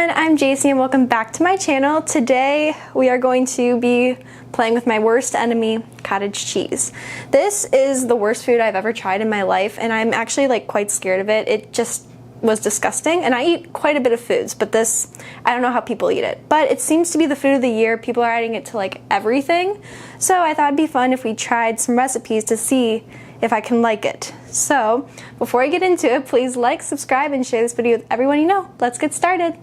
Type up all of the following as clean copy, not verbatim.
everyone, I'm JC and welcome back to my channel. Today we are going to be playing with my worst enemy, cottage cheese. This is the worst food I've ever tried in my life and I'm actually like quite scared of it. It just was disgusting, and I eat quite a bit of foods, but this, I don't know how people eat it. But it seems to be the food of the year. People are adding it to like everything. So I thought it'd be fun if we tried some recipes to see if I can like it. So before I get into it, please like, subscribe, and share this video with everyone you know. Let's get started.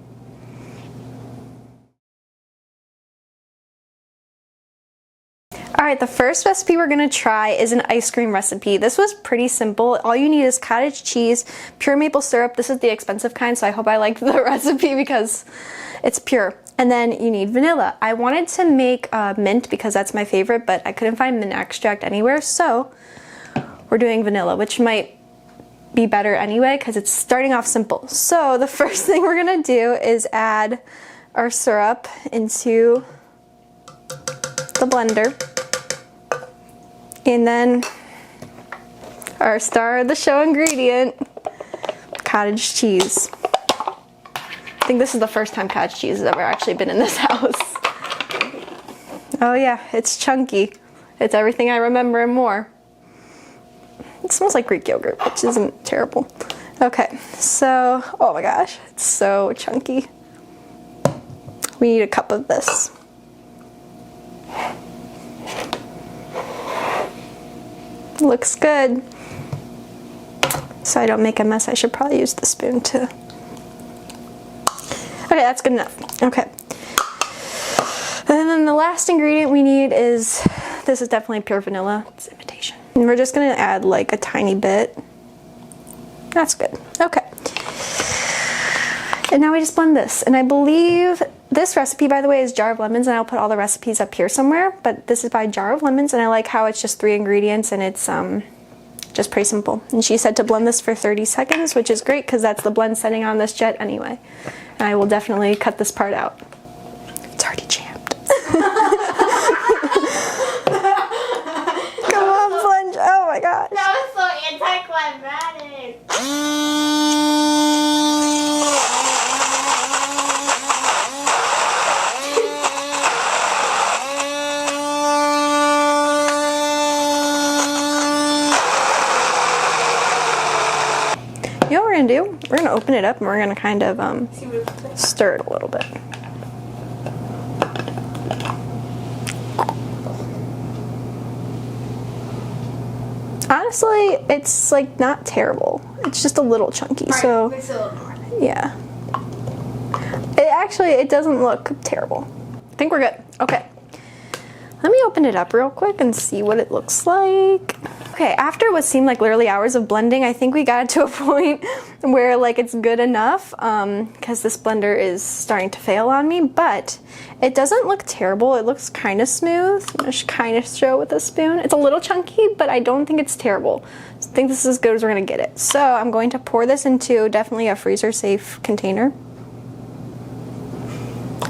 Alright, the first recipe we're going to try is an ice cream recipe. This was pretty simple. All you need is cottage cheese, pure maple syrup. This is the expensive kind, so I hope I liked the recipe because it's pure. And then you need vanilla. I wanted to make mint because that's my favorite, but I couldn't find mint extract anywhere, so we're doing vanilla, which might be better anyway because it's starting off simple. So the first thing we're going to do is add our syrup into the blender. And then our star of the show ingredient, cottage cheese. I think this is the first time cottage cheese has ever actually been in this house. Oh yeah, it's chunky. It's everything I remember and more. It smells like Greek yogurt, which isn't terrible. Okay, so, oh my gosh, it's so chunky. We need a cup of this. Looks good. So I don't make a mess, I should probably use the spoon too. Okay, that's good enough. Okay. And then the last ingredient we need is, this is definitely pure vanilla. It's imitation. And we're just gonna add like a tiny bit. That's good. Okay. And now we just blend this. And I believe this recipe, by the way, is Jar of Lemons, and I'll put all the recipes up here somewhere, but this is by Jar of Lemons, and I like how it's just 3 ingredients and it's just pretty simple. And she said to blend this for 30 seconds, which is great because that's the blend setting on this jet anyway. And I will definitely cut this part out. It's already jammed. Come on, plunge. Oh my gosh. That was so anticlimactic. You know what we're gonna do? We're gonna open it up and we're gonna kind of stir it a little bit. Honestly, it's like not terrible. It's just a little chunky. Right, so mix it a little more. yeah. It doesn't look terrible. I think we're good. Okay. Let me open it up real quick and see what it looks like. Okay, after what seemed like literally hours of blending, I think we got it to a point where like it's good enough because this blender is starting to fail on me, but it doesn't look terrible. It looks kind of smooth. I'm just kind of show with a spoon. It's a little chunky, but I don't think it's terrible. I think this is as good as we're gonna get it. So I'm going to pour this into definitely a freezer safe container.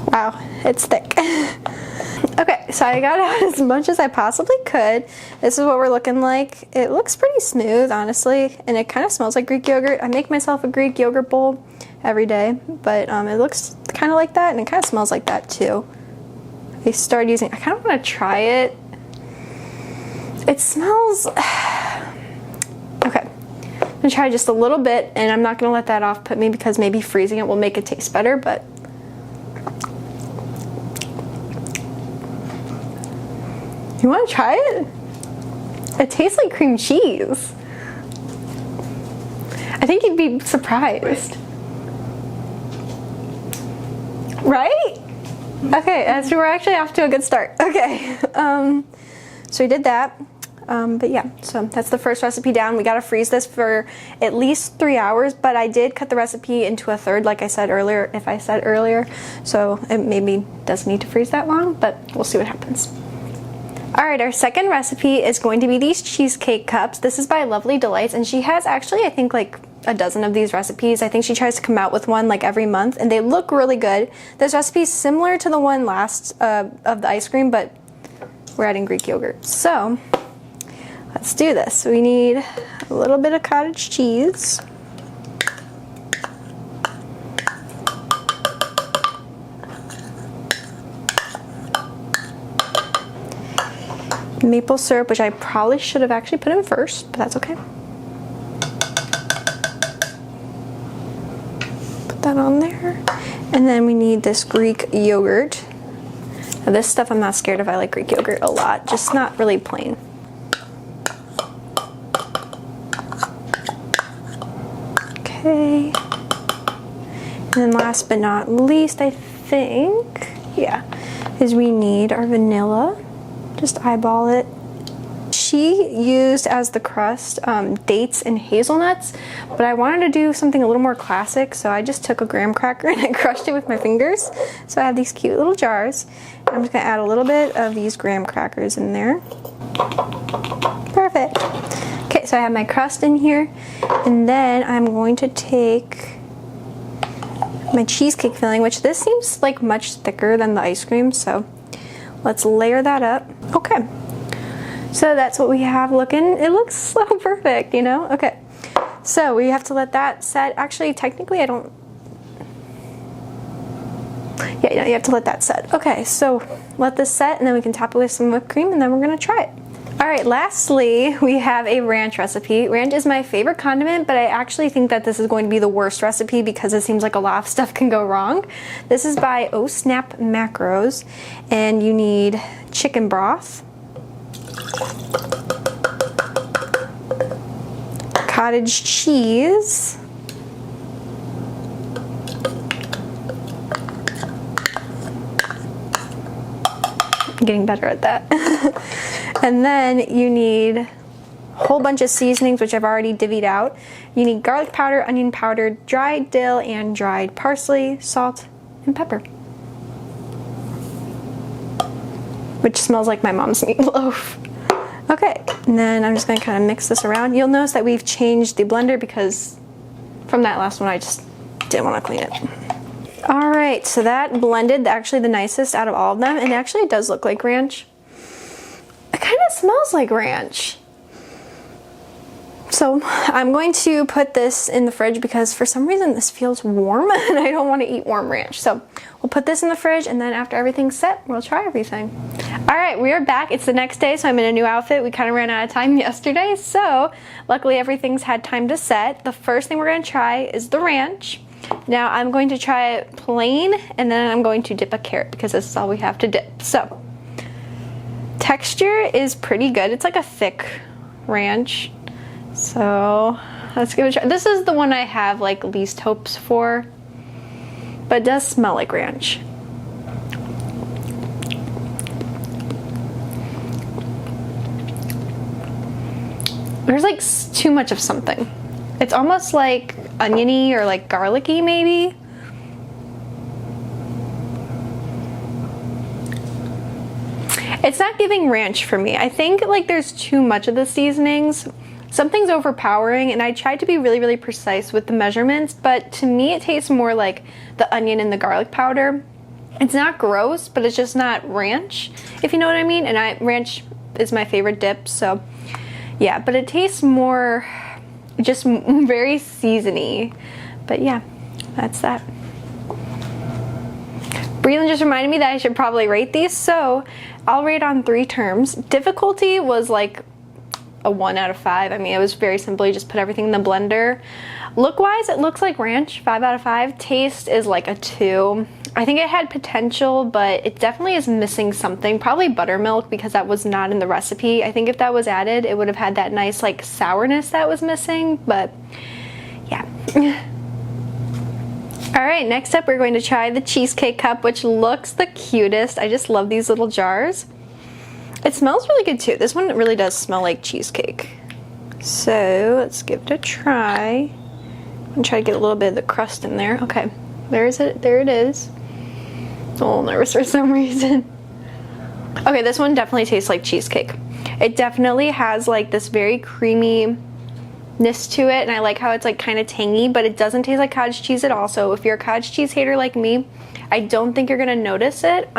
Wow, it's thick. Okay, so I got out as much as I possibly could. This is what we're looking like. It looks pretty smooth, honestly, and it kind of smells like Greek yogurt. I make myself a Greek yogurt bowl every day, but it looks kind of like that, and it kind of smells like that too. I started using, I kind of want to try it. It smells, okay. I'm gonna try just a little bit, and I'm not gonna let that off put me because maybe freezing it will make it taste better, but you want to try it? It tastes like cream cheese. I think you'd be surprised. Right? Okay, so we're actually off to a good start. Okay, so we did that. But yeah, so that's the first recipe down. We gotta freeze this for at least 3 hours, but I did cut the recipe into a third, like I said earlier, so it maybe doesn't need to freeze that long, but we'll see what happens. Alright, our second recipe is going to be these cheesecake cups. This is by Lovely Delights, and she has actually, I think, like a dozen of these recipes. I think she tries to come out with one like every month, and they look really good. This recipe is similar to the one last of the ice cream, but we're adding Greek yogurt. So let's do this. We need a little bit of cottage cheese. maple syrup, which I probably should have actually put in first, but that's okay. Put that on there. And then we need this Greek yogurt. Now this stuff I'm not scared of. I like Greek yogurt a lot, just not really plain. Okay. And then last but not least, I think, yeah, is we need our vanilla. Just eyeball it. She used as the crust dates and hazelnuts, but I wanted to do something a little more classic, so I just took a graham cracker and I crushed it with my fingers. So I have these cute little jars. I'm just gonna add a little bit of these graham crackers in there. Perfect. Okay, so I have my crust in here, and then I'm going to take my cheesecake filling, which this seems like much thicker than the ice cream, so let's layer that up. Okay, so that's what we have looking. It looks so perfect, you know? Okay, so we have to let that set. Actually, technically I don't, yeah, you have to let that set. Okay, so let this set, and then we can top it with some whipped cream, and then we're gonna try it. All right, lastly, we have a ranch recipe. Ranch is my favorite condiment, but I actually think that this is going to be the worst recipe because it seems like a lot of stuff can go wrong. This is by Oh Snap Macros, and you need chicken broth, cottage cheese, I'm getting better at that. And then you need a whole bunch of seasonings, which I've already divvied out. You need garlic powder, onion powder, dried dill, and dried parsley, salt, and pepper. Which smells like my mom's meatloaf. Okay, and then I'm just gonna kind of mix this around. You'll notice that we've changed the blender because from that last one I just didn't want to clean it. All right, so that blended actually the nicest out of all of them, and actually it does look like ranch. It kind of smells like ranch. So I'm going to put this in the fridge because for some reason this feels warm and I don't want to eat warm ranch. So we'll put this in the fridge, and then after everything's set, we'll try everything. All right, we are back. It's the next day, so I'm in a new outfit. We kind of ran out of time yesterday, so luckily everything's had time to set. The first thing we're going to try is the ranch. Now I'm going to try it plain, and then I'm going to dip a carrot because this is all we have to dip. So texture is pretty good. It's like a thick ranch. So let's give it a try. This is the one I have like least hopes for, but it does smell like ranch. There's like too much of something. It's almost like oniony or like garlicky maybe. It's not giving ranch for me. I think like there's too much of the seasonings. Something's overpowering, and I tried to be really precise with the measurements, but to me it tastes more like the onion and the garlic powder. It's not gross, but it's just not ranch, if you know what I mean. And ranch is my favorite dip, so yeah, but it tastes more just very seasony. But yeah, that's that. Breland just reminded me that I should probably rate these, so I'll rate on 3 terms. Difficulty was like a 1 out of 5. I mean, it was very simple. You just put everything in the blender. Look-wise, it looks like ranch, 5 out of 5. Taste is like a 2. I think it had potential, but it definitely is missing something. Probably buttermilk, because that was not in the recipe. I think if that was added, it would have had that nice like sourness that was missing, but yeah. All right, next up we're going to try the cheesecake cup, which looks the cutest. I just love these little jars. It smells really good too. This one really does smell like cheesecake. So let's give it a try. I'm gonna try to get a little bit of the crust in there. Okay, there it is. I'm a little nervous for some reason. Okay, this one definitely tastes like cheesecake. It definitely has like this very creaminess to it, and I like how it's like kind of tangy, but it doesn't taste like cottage cheese at all. So if you're a cottage cheese hater like me, I don't think you're gonna notice it.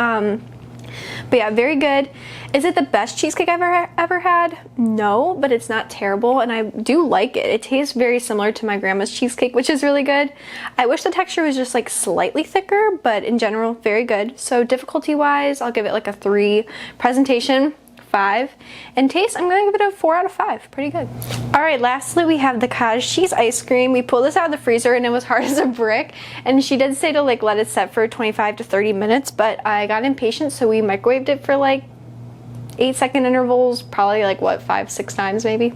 But yeah, very good. Is it the best cheesecake I've ever had? No, but it's not terrible, and I do like it. It tastes very similar to my grandma's cheesecake, which is really good. I wish the texture was just like slightly thicker, but in general, very good. So difficulty-wise, I'll give it like a 3. Presentation, 5. And taste, I'm gonna give it a 4 out of 5. Pretty good. All right, lastly we have the cottage cheese ice cream. We pulled this out of the freezer and it was hard as a brick. And she did say to like let it set for 25 to 30 minutes, but I got impatient, so we microwaved it for like 8-second intervals, probably like what, 5-6 times maybe.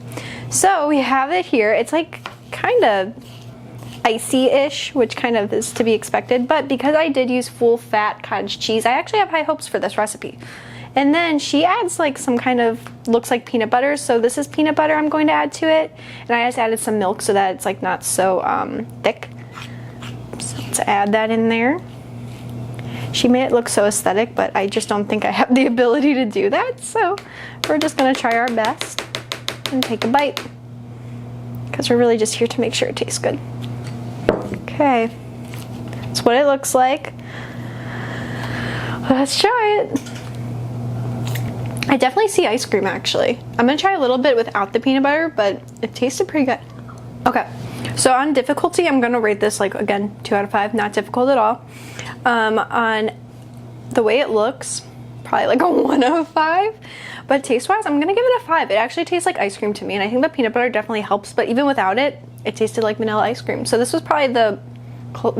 So we have it here. It's like kind of icy-ish, which kind of is to be expected, but because I did use full fat cottage cheese, I actually have high hopes for this recipe. And then she adds like some kind of, looks like peanut butter, so this is peanut butter I'm going to add to it, and I just added some milk so that it's like not so thick. So let's add that in there. She made it look so aesthetic, but I just don't think I have the ability to do that, so we're just gonna try our best and take a bite, because we're really just here to make sure it tastes good. Okay, that's what it looks like. Let's try it. I definitely see ice cream actually. I'm gonna try a little bit without the peanut butter, but it tasted pretty good. Okay, so on difficulty, I'm gonna rate this like, again, 2 out of 5, not difficult at all. On the way it looks, probably like a 1 out of 5, but taste-wise, I'm gonna give it a 5. It actually tastes like ice cream to me, and I think the peanut butter definitely helps, but even without it, it tasted like vanilla ice cream. So this was probably the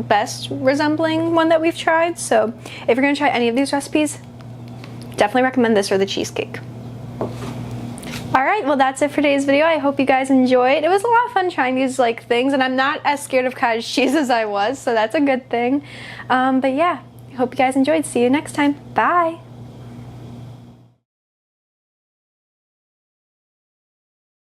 best resembling one that we've tried. So if you're gonna try any of these recipes, definitely recommend this or the cheesecake. Alright, well that's it for today's video. I hope you guys enjoyed. It was a lot of fun trying these like things, and I'm not as scared of cottage cheese as I was, so that's a good thing. But yeah, I hope you guys enjoyed. See you next time. Bye!